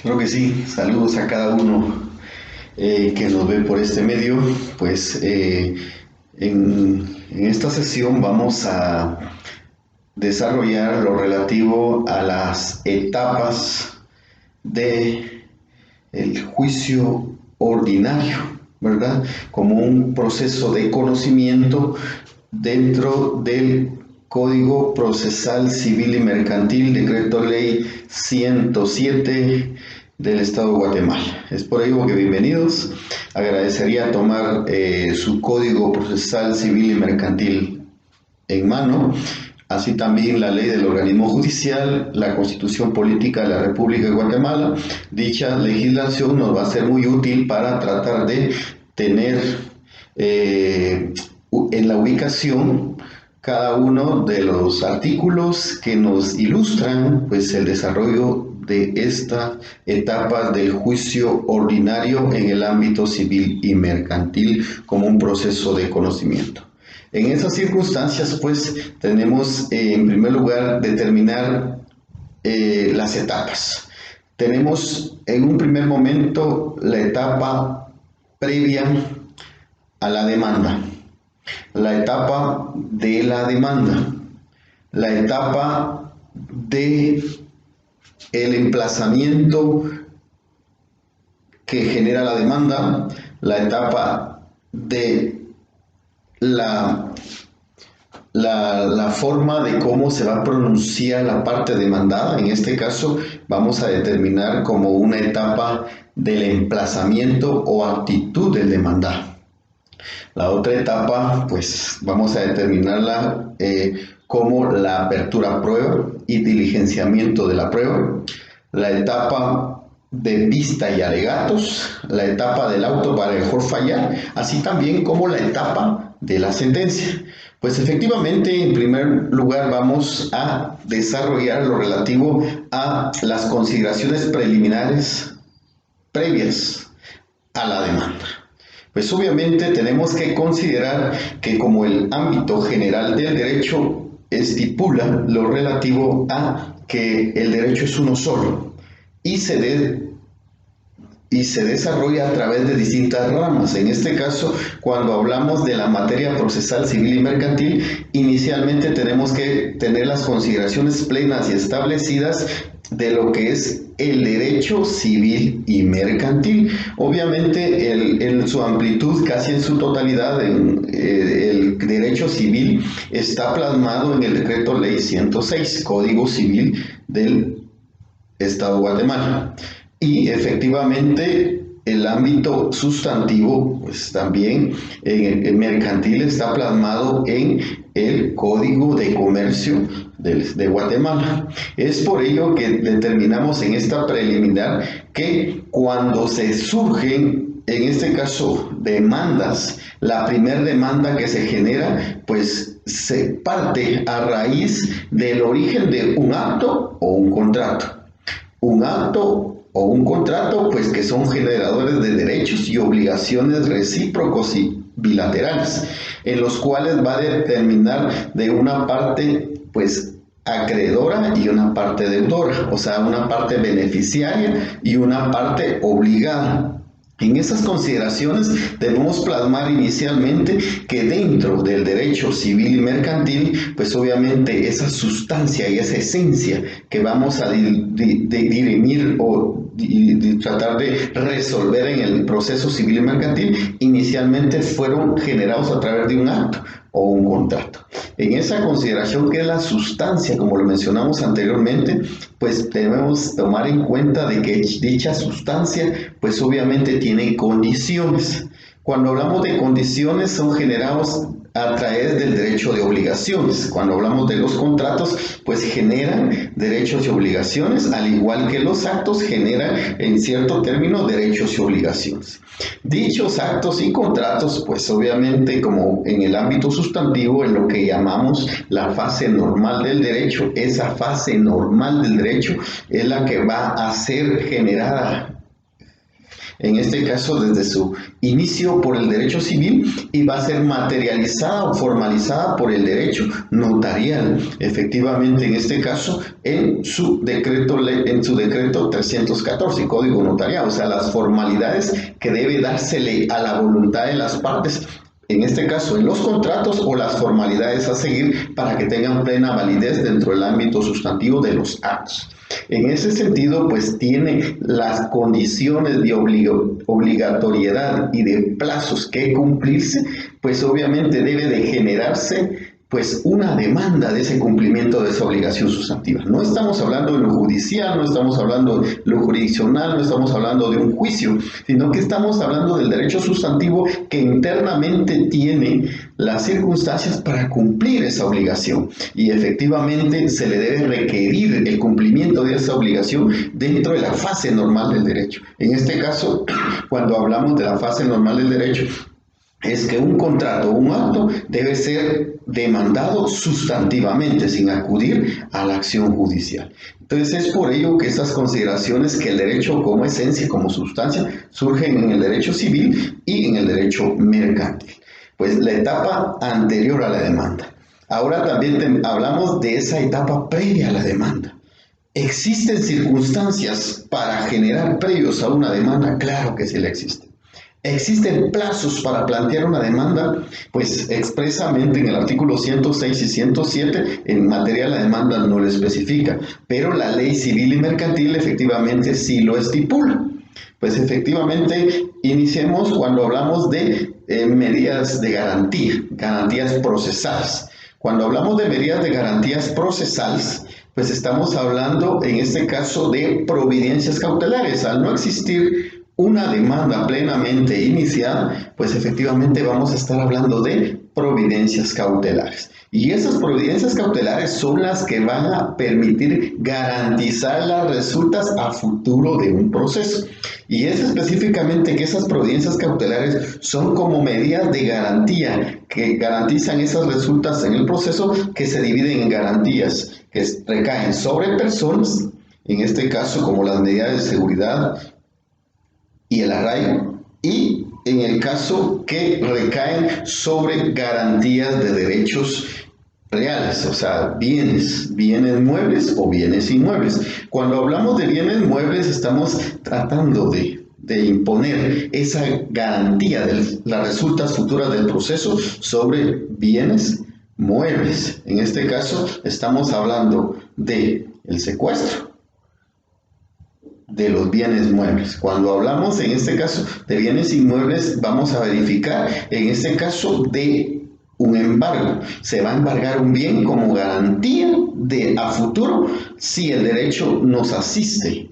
Claro que sí, saludos a cada uno que nos ve por este medio. Pues en esta sesión vamos a desarrollar lo relativo a las etapas de el juicio ordinario, ¿verdad? Como un proceso de conocimiento dentro del Código Procesal Civil y Mercantil, Decreto Ley 107 del Estado de Guatemala. Es por ello que bienvenidos. Agradecería tomar su Código Procesal Civil y Mercantil en mano, así también la ley del organismo judicial, la Constitución Política de la República de Guatemala. Dicha legislación nos va a ser muy útil para tratar de tener en la ubicación cada uno de los artículos que nos ilustran pues el desarrollo de estas etapas del juicio ordinario en el ámbito civil y mercantil como un proceso de conocimiento. En esas circunstancias, pues, tenemos en primer lugar determinar las etapas. Tenemos en un primer momento la etapa previa a la demanda, la etapa de la demanda, la etapa de el emplazamiento que genera la demanda, la etapa de la forma de cómo se va a pronunciar la parte demandada. En este caso vamos a determinar como una etapa del emplazamiento o actitud del demandado. La otra etapa, pues vamos a determinarla como la apertura a prueba y diligenciamiento de la prueba. La etapa de vista y alegatos, la etapa del auto para mejor fallar, así también como la etapa de la sentencia. Pues efectivamente, en primer lugar vamos a desarrollar lo relativo a las consideraciones preliminares previas a la demanda. Pues obviamente tenemos que considerar que como el ámbito general del derecho estipula lo relativo a que el derecho es uno solo y se desarrolla a través de distintas ramas. En este caso, cuando hablamos de la materia procesal civil y mercantil, inicialmente tenemos que tener las consideraciones plenas y establecidas de lo que es el derecho civil y mercantil. Obviamente, en su amplitud, casi en su totalidad, el derecho civil está plasmado en el decreto ley 106, Código Civil del Estado de Guatemala. Y efectivamente el ámbito sustantivo, pues también el mercantil está plasmado en el Código de Comercio de Guatemala. Es por ello que determinamos en esta preliminar que cuando se surgen, en este caso, demandas, la primera demanda que se genera, pues se parte a raíz del origen de un acto o un contrato. Un acto o un contrato, pues que son generadores de derechos y obligaciones recíprocos y bilaterales, en los cuales va a determinar de una parte, pues, acreedora y una parte deudora, o sea, una parte beneficiaria y una parte obligada. En esas consideraciones debemos plasmar inicialmente que dentro del derecho civil y mercantil, pues obviamente esa sustancia y esa esencia que vamos a dirimir o tratar de resolver en el proceso civil y mercantil, inicialmente fueron generados a través de un acto o un contrato. En esa consideración que es la sustancia, como lo mencionamos anteriormente, pues debemos tomar en cuenta de que dicha sustancia, pues obviamente tiene condiciones. Cuando hablamos de condiciones son generados a través del derecho de obligaciones. Cuando hablamos de los contratos, pues generan derechos y obligaciones, al igual que los actos generan en cierto término derechos y obligaciones. Dichos actos y contratos, pues obviamente como en el ámbito sustantivo, en lo que llamamos la fase normal del derecho, esa fase normal del derecho es la que va a ser generada en este caso desde su inicio por el derecho civil, y va a ser materializada o formalizada por el derecho notarial, efectivamente en este caso en su decreto 314, Código Notarial, o sea, las formalidades que debe dársele a la voluntad de las partes, en este caso en los contratos, o las formalidades a seguir para que tengan plena validez dentro del ámbito sustantivo de los actos. En ese sentido, pues tiene las condiciones de obligatoriedad y de plazos que cumplirse, pues obviamente debe de generarse pues una demanda de ese cumplimiento de esa obligación sustantiva. No estamos hablando de lo judicial, no estamos hablando de lo jurisdiccional, no estamos hablando de un juicio, sino que estamos hablando del derecho sustantivo que internamente tiene las circunstancias para cumplir esa obligación, y efectivamente se le debe requerir el cumplimiento de esa obligación dentro de la fase normal del derecho. En este caso, cuando hablamos de la fase normal del derecho, es que un contrato o un acto debe ser demandado sustantivamente sin acudir a la acción judicial. Entonces es por ello que estas consideraciones, que el derecho como esencia, como sustancia, surgen en el derecho civil y en el derecho mercantil. Pues la etapa anterior a la demanda. Ahora también hablamos de esa etapa previa a la demanda. ¿Existen circunstancias para generar previos a una demanda? Claro que sí la existen. ¿Existen plazos para plantear una demanda? Pues expresamente en el artículo 106 y 107 en materia de la demanda no lo especifica, pero la ley civil y mercantil efectivamente sí lo estipula. Pues efectivamente iniciemos cuando hablamos de medidas de garantía, garantías procesales. Cuando hablamos de medidas de garantías procesales, pues estamos hablando en este caso de providencias cautelares. Al no existir una demanda plenamente iniciada, pues efectivamente vamos a estar hablando de providencias cautelares. Y esas providencias cautelares son las que van a permitir garantizar las resultas a futuro de un proceso. Y es específicamente que esas providencias cautelares son como medidas de garantía que garantizan esas resultas en el proceso, que se dividen en garantías que recaen sobre personas, en este caso como las medidas de seguridad y el arraigo, y en el caso que recaen sobre garantías de derechos reales, o sea, bienes muebles o bienes inmuebles. Cuando hablamos de bienes muebles estamos tratando de imponer esa garantía de las resultas futuras del proceso sobre bienes muebles. En este caso estamos hablando de el secuestro de los bienes muebles. Cuando hablamos en este caso de bienes inmuebles, vamos a verificar en este caso de un embargo. Se va a embargar un bien como garantía de a futuro si el derecho nos asiste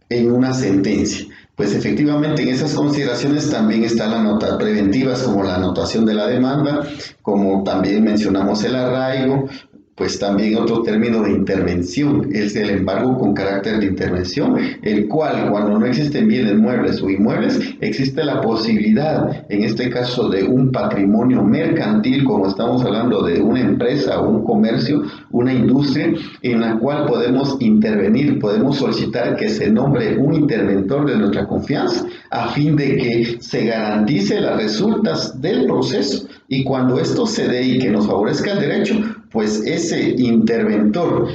en una sentencia. Pues efectivamente en esas consideraciones también están las notas preventivas, como la anotación de la demanda, como también mencionamos el arraigo. Pues también otro término de intervención es el embargo con carácter de intervención, el cual cuando no existen bienes muebles o inmuebles, existe la posibilidad, en este caso de un patrimonio mercantil, como estamos hablando de una empresa o un comercio, una industria, en la cual podemos intervenir, podemos solicitar que se nombre un interventor de nuestra confianza, a fin de que se garantice las resultas del proceso, y cuando esto se dé y que nos favorezca el derecho, pues ese interventor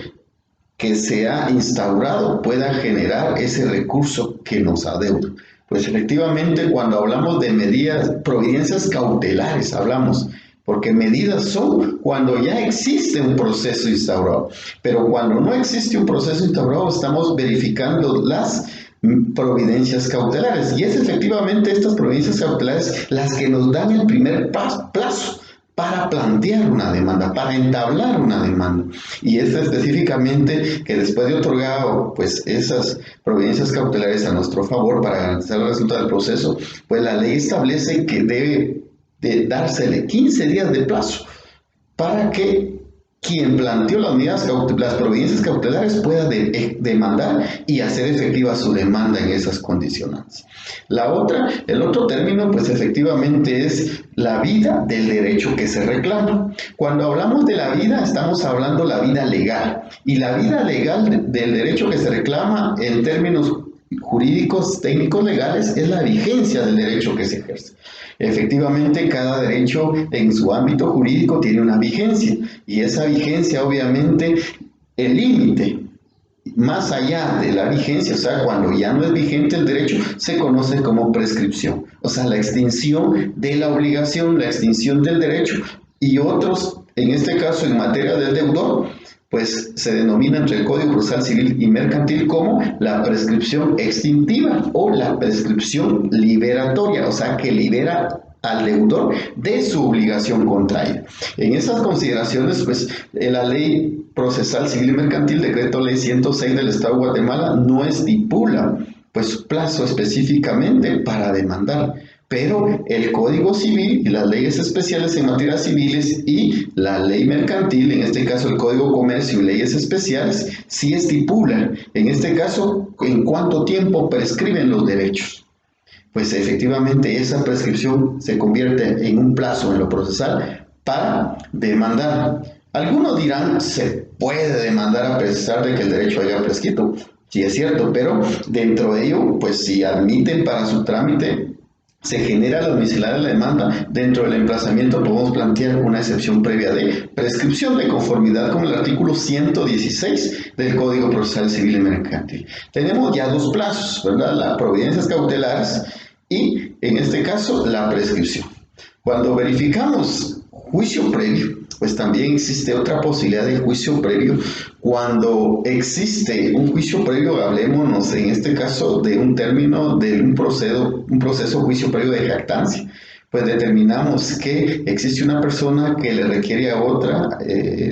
que se ha instaurado pueda generar ese recurso que nos adeuda. Pues efectivamente cuando hablamos de medidas, providencias cautelares hablamos, porque medidas son cuando ya existe un proceso instaurado, pero cuando no existe un proceso instaurado estamos verificando las providencias cautelares, y es efectivamente estas providencias cautelares las que nos dan el primer plazo para plantear una demanda, para entablar una demanda. Y es específicamente que después de otorgado pues esas providencias cautelares a nuestro favor para garantizar el resultado del proceso, pues la ley establece que debe de dársele 15 días de plazo para que quien planteó las providencias cautelares pueda demandar y hacer efectiva su demanda en esas condicionantes. El otro término, pues efectivamente es la vida del derecho que se reclama. Cuando hablamos de la vida, estamos hablando de la vida legal. Y la vida legal del derecho que se reclama en términos jurídicos, técnicos, legales, es la vigencia del derecho que se ejerce. Efectivamente, cada derecho en su ámbito jurídico tiene una vigencia, y esa vigencia, obviamente, el límite más allá de la vigencia, o sea, cuando ya no es vigente el derecho, se conoce como prescripción, o sea, la extinción de la obligación, la extinción del derecho, y otros, en este caso en materia del deudor, pues se denomina entre el Código Procesal Civil y Mercantil como la prescripción extintiva o la prescripción liberatoria, o sea, que libera al deudor de su obligación contraída. En esas consideraciones, pues, la Ley Procesal Civil y Mercantil, Decreto Ley 106 del Estado de Guatemala, no estipula, pues, plazo específicamente para demandar, pero el Código Civil y las leyes especiales en materias civiles y la ley mercantil, en este caso el Código Comercio y leyes especiales, sí estipulan, en este caso, en cuánto tiempo prescriben los derechos. Pues efectivamente esa prescripción se convierte en un plazo en lo procesal para demandar. Algunos dirán, se puede demandar a pesar de que el derecho haya prescrito. Sí, es cierto, pero dentro de ello, pues si admiten para su trámite, se genera la admisibilidad de la demanda, dentro del emplazamiento podemos plantear una excepción previa de prescripción de conformidad con el artículo 116 del Código Procesal Civil y Mercantil. Tenemos ya dos plazos, ¿verdad? Las providencias cautelares y, en este caso, la prescripción. Cuando verificamos juicio previo, pues también existe otra posibilidad de juicio previo. Cuando existe un juicio previo, hablémonos en este caso de un término, de un proceso juicio previo de jactancia. Pues determinamos que existe una persona que le requiere a otra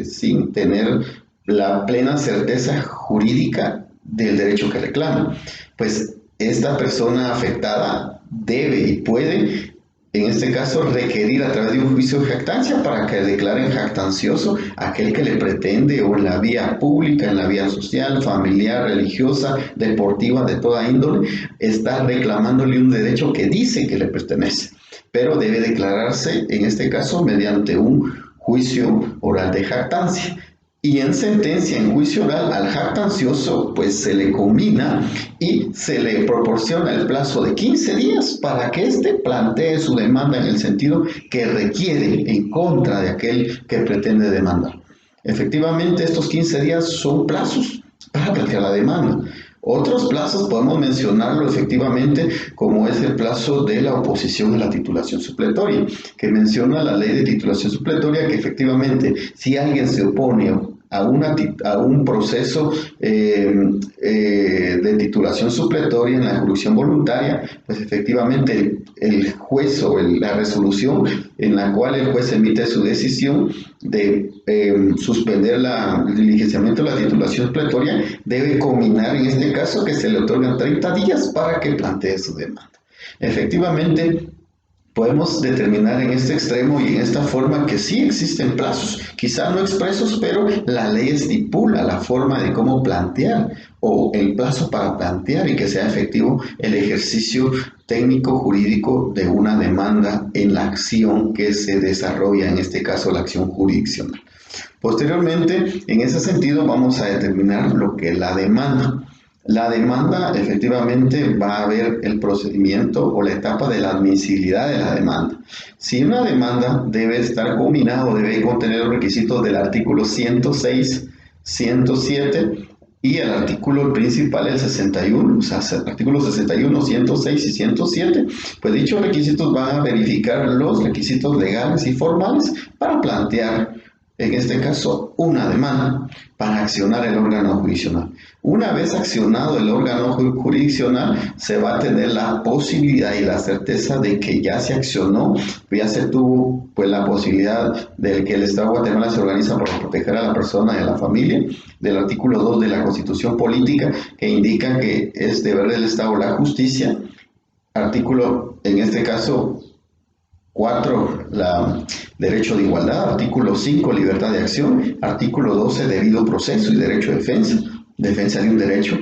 sin tener la plena certeza jurídica del derecho que reclama. Pues esta persona afectada debe y puede, en este caso, requerir a través de un juicio de jactancia para que declaren jactancioso aquel que le pretende, o en la vía pública, en la vía social, familiar, religiosa, deportiva, de toda índole, está reclamándole un derecho que dice que le pertenece, pero debe declararse, en este caso, mediante un juicio oral de jactancia. Y en sentencia, en juicio oral, al jactancioso, pues se le combina y se le proporciona el plazo de 15 días para que éste plantee su demanda en el sentido que requiere en contra de aquel que pretende demandar. Efectivamente, estos 15 días son plazos para plantear la demanda. Otros plazos podemos mencionarlo efectivamente, como es el plazo de la oposición a la titulación supletoria, que menciona la ley de titulación supletoria que efectivamente si alguien se opone a un proceso de titulación supletoria en la jurisdicción voluntaria, pues efectivamente el juez o la resolución en la cual el juez emite su decisión de suspender el diligenciamiento de la titulación supletoria debe combinar en este caso que se le otorgan 30 días para que plantee su demanda. Efectivamente, podemos determinar en este extremo y en esta forma que sí existen plazos, quizá no expresos, pero la ley estipula la forma de cómo plantear o el plazo para plantear y que sea efectivo el ejercicio técnico jurídico de una demanda en la acción que se desarrolla, en este caso la acción jurisdiccional. Posteriormente, en ese sentido, vamos a determinar lo que es la demanda. La demanda, efectivamente, va a ver el procedimiento o la etapa de la admisibilidad de la demanda. Si una demanda debe estar combinada o debe contener los requisitos del artículo 106, 107 y el artículo principal, el 61, o sea, artículos 61, 106 y 107, pues dichos requisitos van a verificar los requisitos legales y formales para plantear, en este caso, una demanda para accionar el órgano jurisdiccional. Una vez accionado el órgano jurisdiccional, se va a tener la posibilidad y la certeza de que ya se accionó, ya se tuvo pues la posibilidad de que el Estado de Guatemala se organiza para proteger a la persona y a la familia, del artículo 2 de la Constitución Política, que indica que es deber del Estado la justicia, artículo, en este caso, 4, derecho de igualdad, artículo 5, libertad de acción, artículo 12, debido proceso y derecho de defensa de un derecho,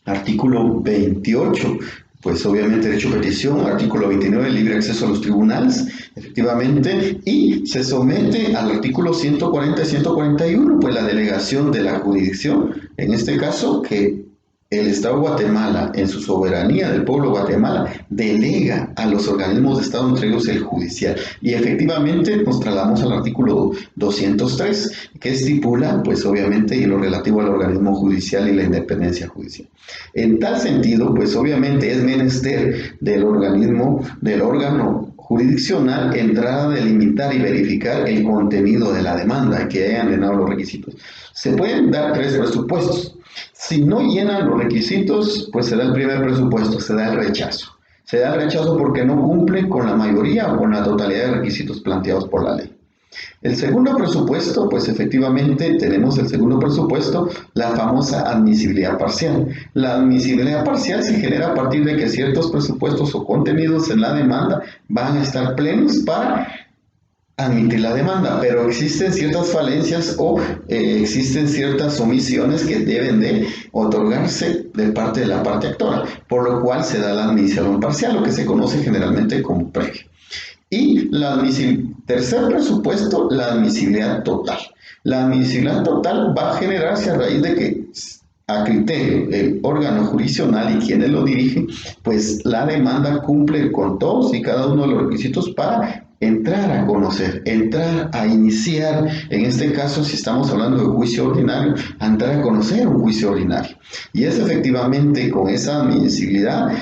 artículo 28, pues obviamente derecho de petición, artículo 29, libre acceso a los tribunales, efectivamente, y se somete al artículo 140 y 141, pues la delegación de la jurisdicción, en este caso, que el Estado de Guatemala, en su soberanía del pueblo de Guatemala, delega a los organismos de Estado, entre ellos el judicial. Y efectivamente nos trasladamos al artículo 203, que estipula, pues obviamente, lo relativo al organismo judicial y la independencia judicial. En tal sentido, pues obviamente es menester del órgano jurisdiccional entrar a delimitar y verificar el contenido de la demanda que hayan llenado los requisitos. Se pueden dar 3 presupuestos. Si no llenan los requisitos, pues se da el primer presupuesto, se da el rechazo. Se da el rechazo porque no cumple con la mayoría o con la totalidad de requisitos planteados por la ley. El segundo presupuesto, pues efectivamente tenemos el segundo presupuesto, la famosa admisibilidad parcial. La admisibilidad parcial se genera a partir de que ciertos presupuestos o contenidos en la demanda van a estar plenos para admitir la demanda, pero existen ciertas falencias o existen ciertas omisiones que deben de otorgarse de parte de la parte actora, por lo cual se da la admisión parcial, lo que se conoce generalmente como previo. Y tercer presupuesto, la admisibilidad total. La admisibilidad total va a generarse a raíz de que, a criterio del órgano jurisdiccional y quienes lo dirigen, pues la demanda cumple con todos y cada uno de los requisitos para entrar a conocer, entrar a iniciar, en este caso si estamos hablando de juicio ordinario, a entrar a conocer un juicio ordinario. Y es efectivamente con esa admisibilidad,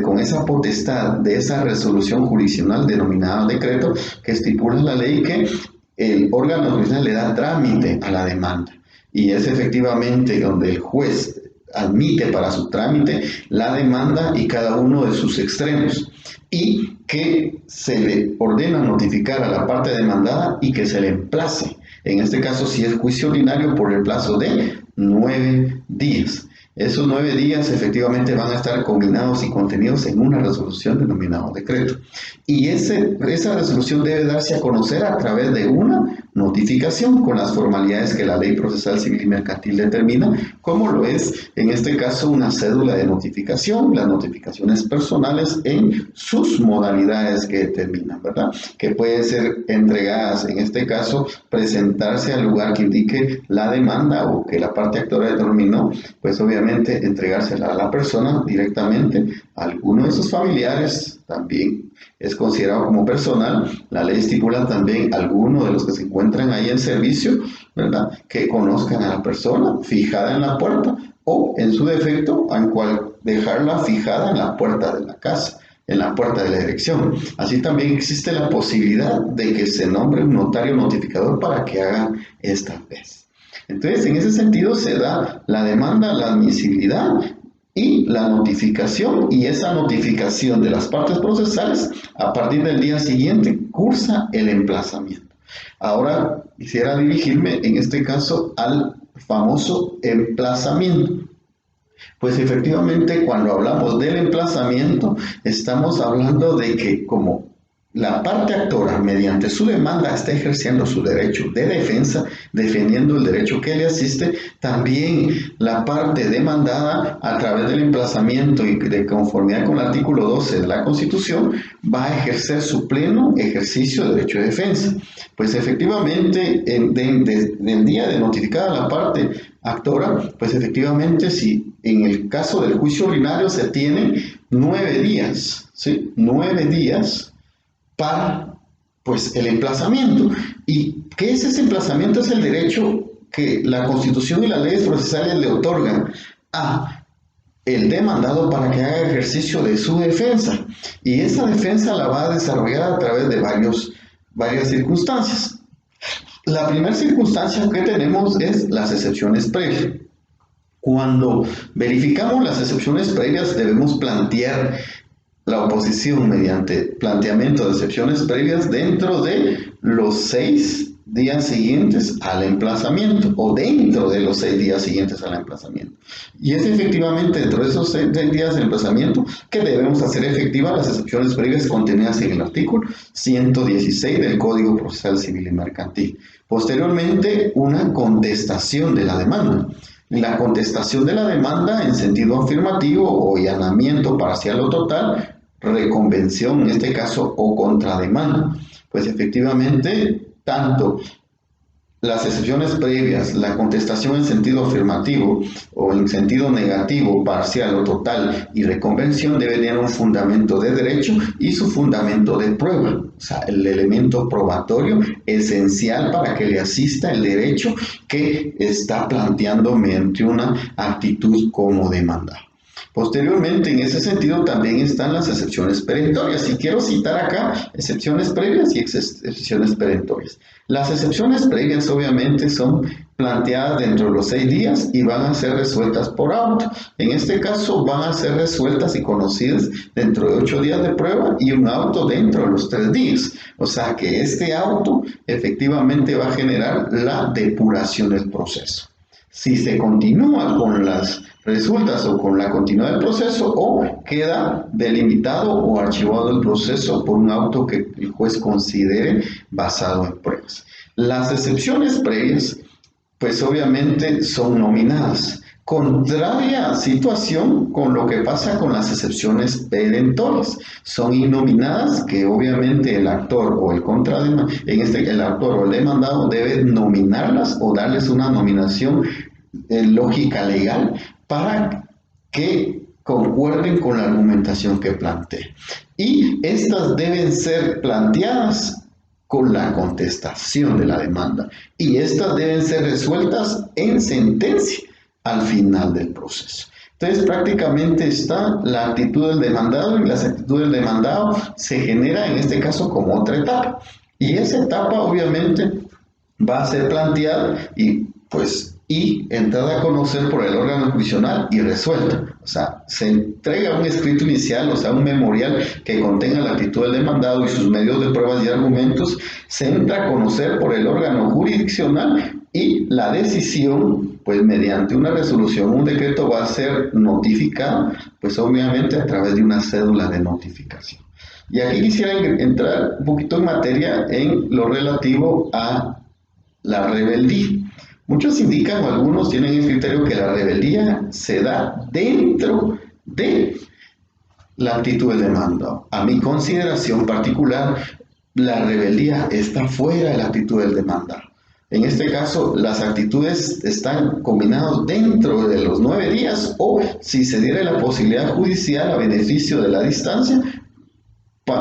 con esa potestad de esa resolución jurisdiccional denominada decreto, que estipula la ley que el órgano judicial le da trámite a la demanda. Y es efectivamente donde el juez admite para su trámite la demanda y cada uno de sus extremos, y que se le ordena notificar a la parte demandada y que se le emplace, en este caso si es juicio ordinario, por el plazo de 9 días. Esos 9 días efectivamente van a estar combinados y contenidos en una resolución denominada decreto. Y esa resolución debe darse a conocer a través de una notificación con las formalidades que la Ley Procesal Civil y Mercantil determina, como lo es en este caso una cédula de notificación, las notificaciones personales en sus modalidades que determinan, ¿verdad? Que pueden ser entregadas, en este caso, presentarse al lugar que indique la demanda o que la parte actora determinó, pues obviamente entregársela a la persona directamente, a alguno de sus familiares, también es considerado como personal. La ley estipula también algunos de los que se encuentran ahí en servicio, ¿verdad?, que conozcan a la persona fijada en la puerta, o en su defecto, dejarla fijada en la puerta de la casa, en la puerta de la dirección. Así también existe la posibilidad de que se nombre un notario notificador para que haga esta vez. Entonces, en ese sentido se da la demanda, la admisibilidad y la notificación, y esa notificación de las partes procesales, a partir del día siguiente, cursa el emplazamiento. Ahora quisiera dirigirme en este caso al famoso emplazamiento. Pues efectivamente, cuando hablamos del emplazamiento, estamos hablando de que como la parte actora, mediante su demanda, está ejerciendo su derecho de defensa, defendiendo el derecho que le asiste, también la parte demandada, a través del emplazamiento y de conformidad con el artículo 12 de la Constitución, va a ejercer su pleno ejercicio de derecho de defensa. Pues efectivamente, desde el día de notificada la parte actora, pues efectivamente, si en el caso del juicio ordinario se tiene 9 días, ¿sí? 9 días para, pues, el emplazamiento. ¿Y qué es ese emplazamiento? Es el derecho que la Constitución y las leyes procesales le otorgan a el demandado para que haga ejercicio de su defensa. Y esa defensa la va a desarrollar a través de varias circunstancias. La primera circunstancia que tenemos es las excepciones previas. Cuando verificamos las excepciones previas, debemos plantear la oposición mediante planteamiento de excepciones previas dentro de los 6 días siguientes al emplazamiento, o dentro de los 6 días siguientes al emplazamiento. Y es efectivamente dentro de esos 6 días del emplazamiento que debemos hacer efectivas las excepciones previas contenidas en el artículo 116 del Código Procesal Civil y Mercantil. Posteriormente, una contestación de la demanda. La contestación de la demanda en sentido afirmativo o allanamiento parcial o total, reconvención en este caso, o contrademanda. Pues efectivamente, tanto las excepciones previas, la contestación en sentido afirmativo o en sentido negativo, parcial o total y reconvención deben tener un fundamento de derecho y su fundamento de prueba. O sea, el elemento probatorio esencial para que le asista el derecho que está planteando mediante una actitud como demandado. Posteriormente, en ese sentido, también están las excepciones perentorias. Y quiero citar acá excepciones previas y excepciones perentorias. Las excepciones previas, obviamente, son planteadas dentro de los 6 días y van a ser resueltas por auto. En este caso, van a ser resueltas y conocidas dentro de 8 días de prueba y un auto dentro de los 3 días. O sea que este auto efectivamente va a generar la depuración del proceso. Si se continúa con las resultas o con la continuidad del proceso o queda delimitado o archivado el proceso por un auto que el juez considere basado en pruebas. Las excepciones previas, pues obviamente son nominadas. Contraria situación con lo que pasa con las excepciones perentorias. Son innominadas que obviamente el actor o el contrademandado, el actor o el demandado debe nominarlas o darles una nominación lógica legal para que concuerden con la argumentación que plantee. Y estas deben ser planteadas con la contestación de la demanda. Y estas deben ser resueltas en sentencia al final del proceso. Entonces prácticamente está la actitud del demandado y la actitud del demandado se genera en este caso como otra etapa. Y esa etapa obviamente va a ser planteada y entrada a conocer por el órgano jurisdiccional y resuelta. O sea, se entrega un escrito inicial, o sea, un memorial que contenga la actitud del demandado y sus medios de pruebas y argumentos, se entra a conocer por el órgano jurisdiccional y la decisión, pues mediante una resolución, un decreto va a ser notificada, pues obviamente a través de una cédula de notificación. Y aquí quisiera entrar un poquito en materia en lo relativo a la rebeldía. Muchos indican, o algunos tienen el criterio que la rebeldía se da dentro de la actitud del demandado. A mi consideración particular, la rebeldía está fuera de la actitud del demandado. En este caso, las actitudes están combinadas dentro de los 9 días o, si se diera la posibilidad judicial a beneficio de la distancia,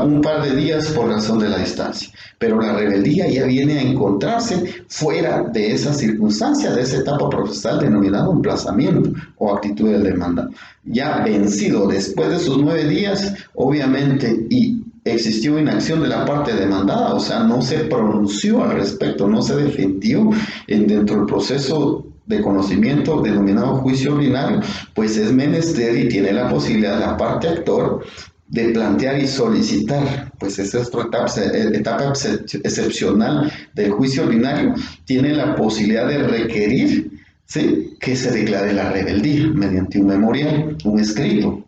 un par de días por razón de la distancia. Pero la rebeldía ya viene a encontrarse fuera de esa circunstancia, de esa etapa procesal denominada emplazamiento o actitud del demandado. Ya vencido después de sus 9 días, obviamente, y existió inacción de la parte demandada, o sea, no se pronunció al respecto, no se defendió dentro del proceso de conocimiento denominado juicio ordinario, pues es menester y tiene la posibilidad la parte actor de plantear y solicitar, pues esta es otra etapa excepcional del juicio ordinario, tiene la posibilidad de requerir, ¿sí?, que se declare la rebeldía mediante un memorial, un escrito,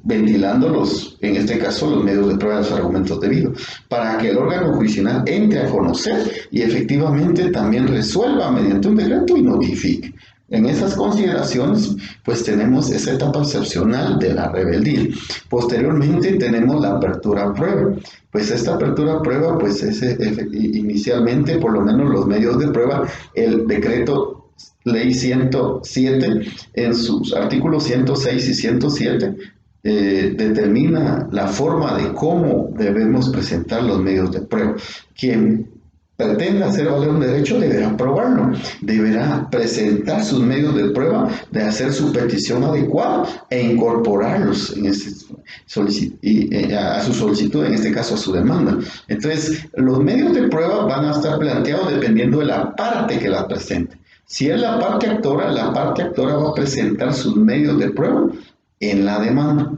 ventilando en este caso, los medios de prueba de los argumentos debidos, para que el órgano jurisdiccional entre a conocer y efectivamente también resuelva mediante un decreto y notifique. En esas consideraciones, pues tenemos esa etapa excepcional de la rebeldía. Posteriormente tenemos la apertura a prueba. Pues esta apertura a prueba, pues es inicialmente, por lo menos los medios de prueba, el decreto Ley 107, en sus artículos 106 y 107, determina la forma de cómo debemos presentar los medios de prueba. Quien pretenda hacer valer un derecho deberá probarlo, deberá presentar sus medios de prueba, de hacer su petición adecuada e incorporarlos a su solicitud, en este caso a su demanda. Entonces, los medios de prueba van a estar planteados dependiendo de la parte que la presente. Si es la parte actora va a presentar sus medios de prueba en la demanda.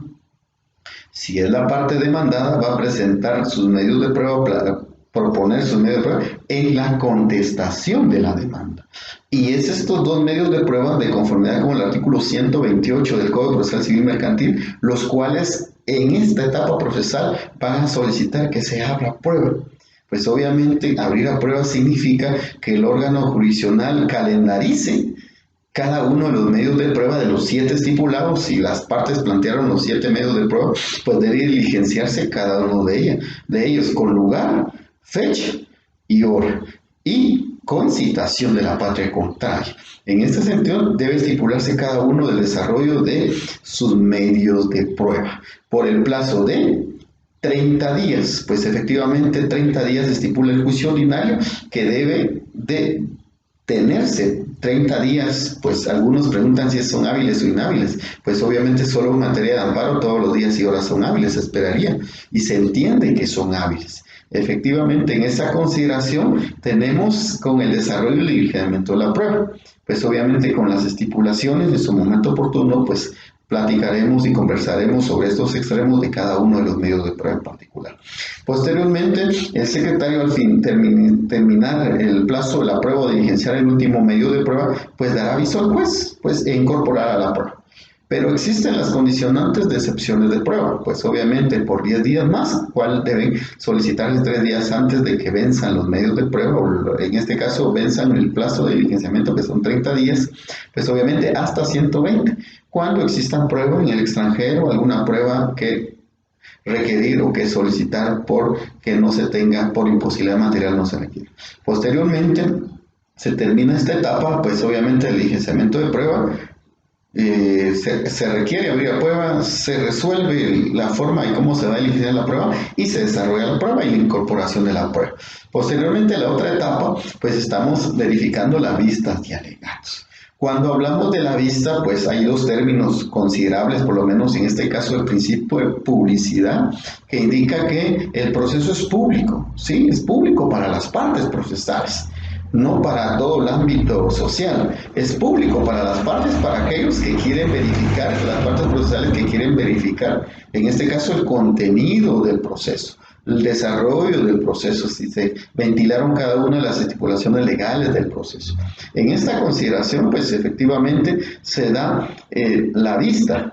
Si es la parte demandada, va a presentar sus medios de prueba, proponer sus medios de prueba en la contestación de la demanda. Y es estos 2 medios de prueba, de conformidad con el artículo 128 del Código Procesal Civil Mercantil, los cuales en esta etapa procesal van a solicitar que se abra prueba. Pues obviamente abrir a prueba significa que el órgano jurisdiccional calendarice cada uno de los medios de prueba de los 7 estipulados. Si las partes plantearon los 7 medios de prueba, pues debe diligenciarse cada uno de ellos con lugar, fecha y hora. Y concitación de la patria contraria. En este sentido, debe estipularse cada uno del desarrollo de sus medios de prueba por el plazo de 30 días, pues efectivamente 30 días estipula el juicio ordinario que debe de tenerse 30 días, pues algunos preguntan si son hábiles o inhábiles, pues obviamente solo en materia de amparo todos los días y horas son hábiles, se esperaría, y se entiende que son hábiles. Efectivamente, en esa consideración tenemos con el desarrollo y el ligeramiento de la prueba, pues obviamente con las estipulaciones en su momento oportuno, pues platicaremos y conversaremos sobre estos extremos de cada uno de los medios de prueba en particular. Posteriormente, el secretario al fin terminar el plazo de la prueba o diligenciar el último medio de prueba, pues dará aviso al juez, pues e incorporar a la prueba. Pero existen las condicionantes de excepciones de prueba, pues obviamente por 10 días más, cual deben solicitarse 3 días antes de que venzan los medios de prueba, o en este caso venzan el plazo de diligenciamiento que son 30 días, pues obviamente hasta 120, cuando existan pruebas en el extranjero, alguna prueba que requerir o que solicitar por que no se tenga, por imposibilidad material no se requiere. Posteriormente se termina esta etapa, pues obviamente el diligenciamiento de prueba, se requiere abrir la prueba, se resuelve la forma y cómo se va a diligenciar la prueba y se desarrolla la prueba y la incorporación de la prueba. Posteriormente, la otra etapa, pues estamos verificando las vistas y alegatos. Cuando hablamos de la vista, pues hay dos términos considerables, por lo menos en este caso el principio de publicidad, que indica que el proceso es público, ¿sí? Es público para las partes procesales, no para todo el ámbito social, es público para las partes, para aquellos que quieren verificar, las partes procesales que quieren verificar, en este caso el contenido del proceso, el desarrollo del proceso, si se ventilaron cada una de las estipulaciones legales del proceso. En esta consideración, pues efectivamente se da la vista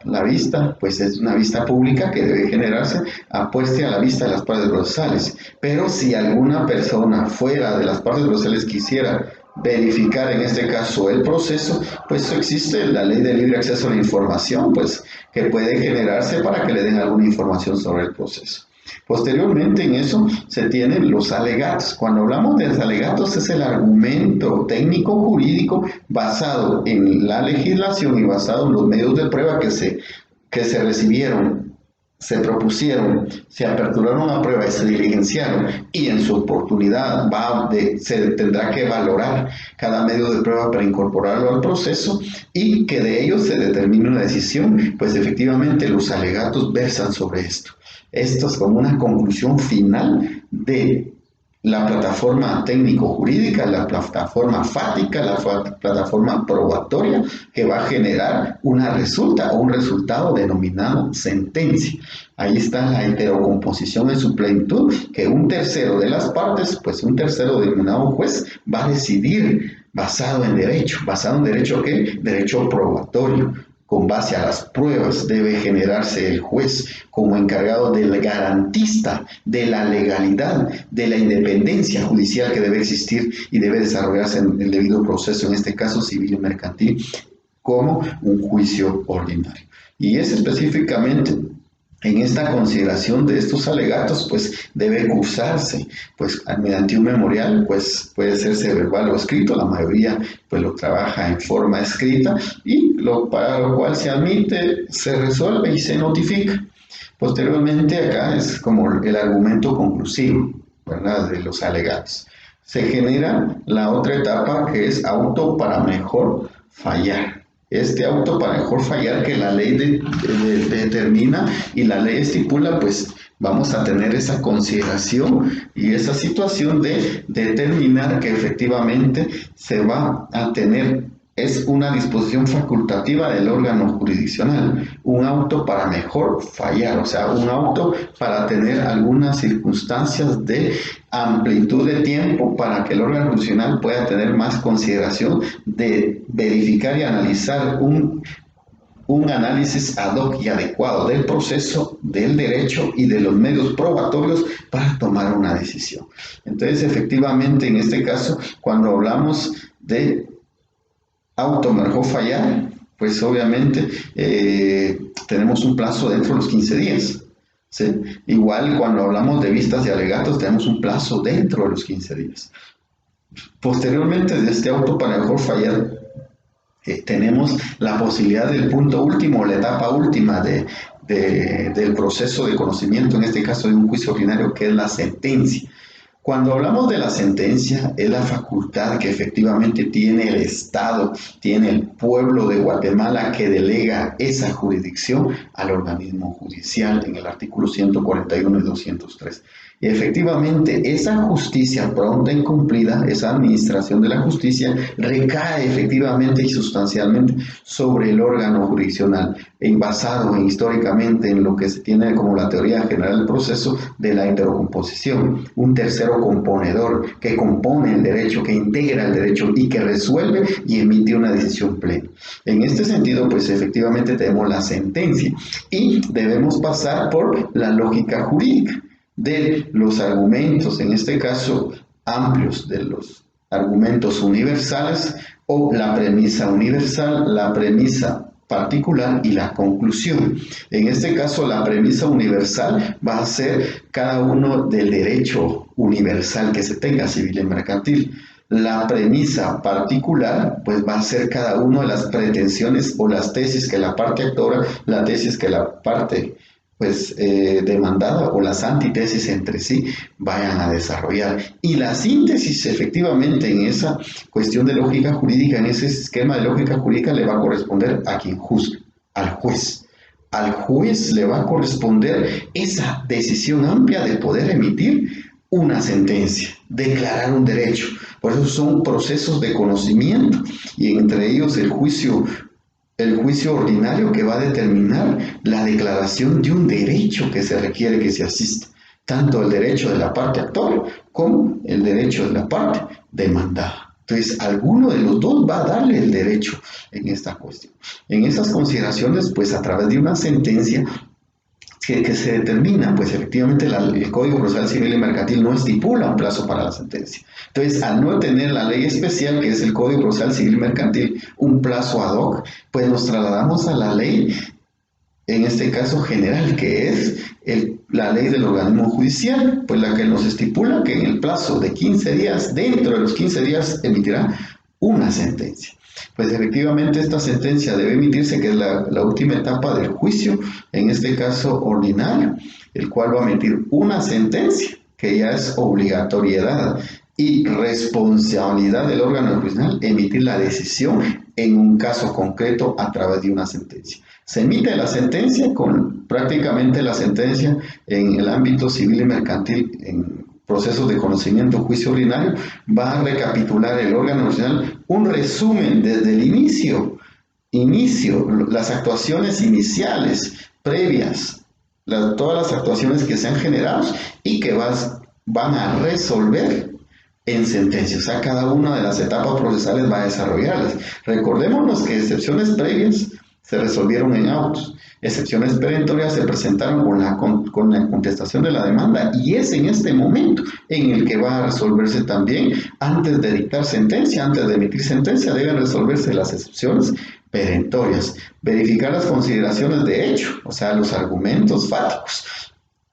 pues es una vista pública que debe generarse apueste a la vista de las partes procesales, pero si alguna persona fuera de las partes procesales quisiera verificar en este caso el proceso, pues existe la ley de libre acceso a la información, pues que puede generarse para que le den alguna información sobre el proceso. Posteriormente en eso se tienen los alegatos. Cuando hablamos de los alegatos es el argumento técnico jurídico basado en la legislación y basado en los medios de prueba que se recibieron, se propusieron, se aperturaron a prueba y se diligenciaron, y en su oportunidad se tendrá que valorar cada medio de prueba para incorporarlo al proceso y que de ellos se determine una decisión, pues efectivamente los alegatos versan sobre esto. Esto es como una conclusión final de la plataforma técnico-jurídica, la plataforma fáctica, la plataforma probatoria que va a generar una resulta o un resultado denominado sentencia. Ahí está la heterocomposición en su plenitud, que un tercero de las partes, pues un tercero denominado juez, va a decidir basado en derecho. ¿Basado en derecho qué? Derecho probatorio. Con base a las pruebas debe generarse el juez como encargado del garantista de la legalidad, de la independencia judicial que debe existir y debe desarrollarse en el debido proceso, en este caso civil y mercantil, como un juicio ordinario. Y es específicamente en esta consideración de estos alegatos, pues debe cursarse, pues mediante un memorial, pues puede hacerse verbal o escrito, la mayoría pues lo trabaja en forma escrita y para lo cual se admite, se resuelve y se notifica. Posteriormente acá es como el argumento conclusivo, ¿verdad?, de los alegatos. Se genera la otra etapa que es auto para mejor fallar. Este auto para mejor fallar que la ley determina y la ley estipula, pues vamos a tener esa consideración y esa situación de determinar que efectivamente se va a tener, es una disposición facultativa del órgano jurisdiccional, un auto para mejor fallar, o sea, un auto para tener algunas circunstancias de amplitud de tiempo para que el órgano jurisdiccional pueda tener más consideración de verificar y analizar un análisis ad hoc y adecuado del proceso, del derecho y de los medios probatorios para tomar una decisión. Entonces, efectivamente, en este caso, cuando hablamos de auto mejor fallar, pues obviamente tenemos un plazo dentro de los 15 días. ¿Sí? Igual cuando hablamos de vistas y alegatos tenemos un plazo dentro de los 15 días. Posteriormente de este auto para mejor fallar, tenemos la posibilidad del punto último, la etapa última del proceso de conocimiento, en este caso de un juicio ordinario, que es la sentencia. Cuando hablamos de la sentencia, es la facultad que efectivamente tiene el Estado, tiene el pueblo de Guatemala que delega esa jurisdicción al organismo judicial en el artículo 141 y 203. Y efectivamente, esa justicia pronta y cumplida, esa administración de la justicia, recae efectivamente y sustancialmente sobre el órgano jurisdiccional, basado históricamente en lo que se tiene como la teoría general del proceso de la intercomposición, un tercero componedor que compone el derecho, que integra el derecho y que resuelve y emite una decisión plena. En este sentido, pues efectivamente tenemos la sentencia y debemos pasar por la lógica jurídica de los argumentos, en este caso amplios, de los argumentos universales o la premisa universal, la premisa particular y la conclusión. En este caso, la premisa universal va a ser cada uno del derecho universal que se tenga, civil y mercantil. La premisa particular, pues va a ser cada una de las pretensiones o las tesis que la parte actora, la tesis que la parte demandada o las antítesis entre sí vayan a desarrollar. Y la síntesis efectivamente en esa cuestión de lógica jurídica, en ese esquema de lógica jurídica le va a corresponder a quien juzga, al juez. Al juez le va a corresponder esa decisión amplia de poder emitir una sentencia, declarar un derecho. Por eso son procesos de conocimiento y entre ellos el juicio ordinario que va a determinar la declaración de un derecho que se requiere que se asista, tanto el derecho de la parte actora como el derecho de la parte demandada. Entonces, alguno de los dos va a darle el derecho en esta cuestión. En esas consideraciones, pues a través de una sentencia que se determina, pues efectivamente el Código Procesal Civil y Mercantil no estipula un plazo para la sentencia. Entonces, al no tener la ley especial, que es el Código Procesal Civil y Mercantil, un plazo ad hoc, pues nos trasladamos a la ley, en este caso general, que es la ley del organismo judicial, pues la que nos estipula que en el plazo de 15 días, dentro de los 15 días, emitirá una sentencia. Pues efectivamente esta sentencia debe emitirse, que es la última etapa del juicio, en este caso ordinario, el cual va a emitir una sentencia que ya es obligatoriedad y responsabilidad del órgano judicial emitir la decisión en un caso concreto a través de una sentencia. Se emite la sentencia con prácticamente la sentencia en el ámbito civil y mercantil, en procesos de conocimiento, juicio ordinario, va a recapitular el órgano nacional un resumen desde el inicio, las actuaciones iniciales, previas, todas las actuaciones que se han generado y que van a resolver en sentencia. O sea, cada una de las etapas procesales va a desarrollarlas. Recordémonos que excepciones previas se resolvieron en autos. Excepciones perentorias se presentaron con la contestación de la demanda y es en este momento en el que va a resolverse también, antes de dictar sentencia, antes de emitir sentencia, deben resolverse las excepciones perentorias, verificar las consideraciones de hecho, o sea, los argumentos fácticos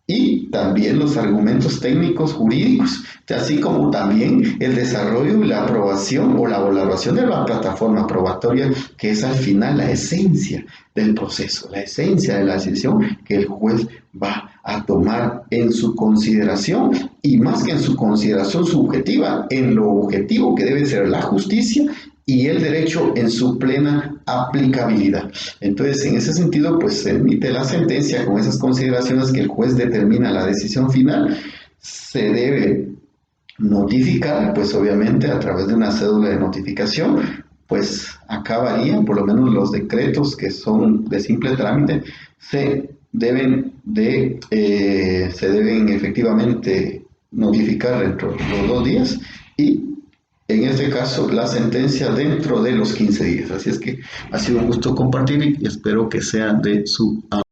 y también los argumentos técnicos jurídicos, así como también el desarrollo y la aprobación o la valoración de la plataforma probatoria, que es al final la esencia del proceso, la esencia de la decisión que el juez va a tomar en su consideración, y más que en su consideración subjetiva, en lo objetivo que debe ser la justicia y el derecho en su plena aplicabilidad. Entonces, en ese sentido, pues se emite la sentencia con esas consideraciones que el juez determina la decisión final. Se debe notificar, pues obviamente a través de una cédula de notificación, pues acá varían, por lo menos los decretos que son de simple trámite, se deben efectivamente notificar dentro de los 2 días y en este caso la sentencia dentro de los 15 días. Así es que ha sido un gusto compartir y espero que sea de su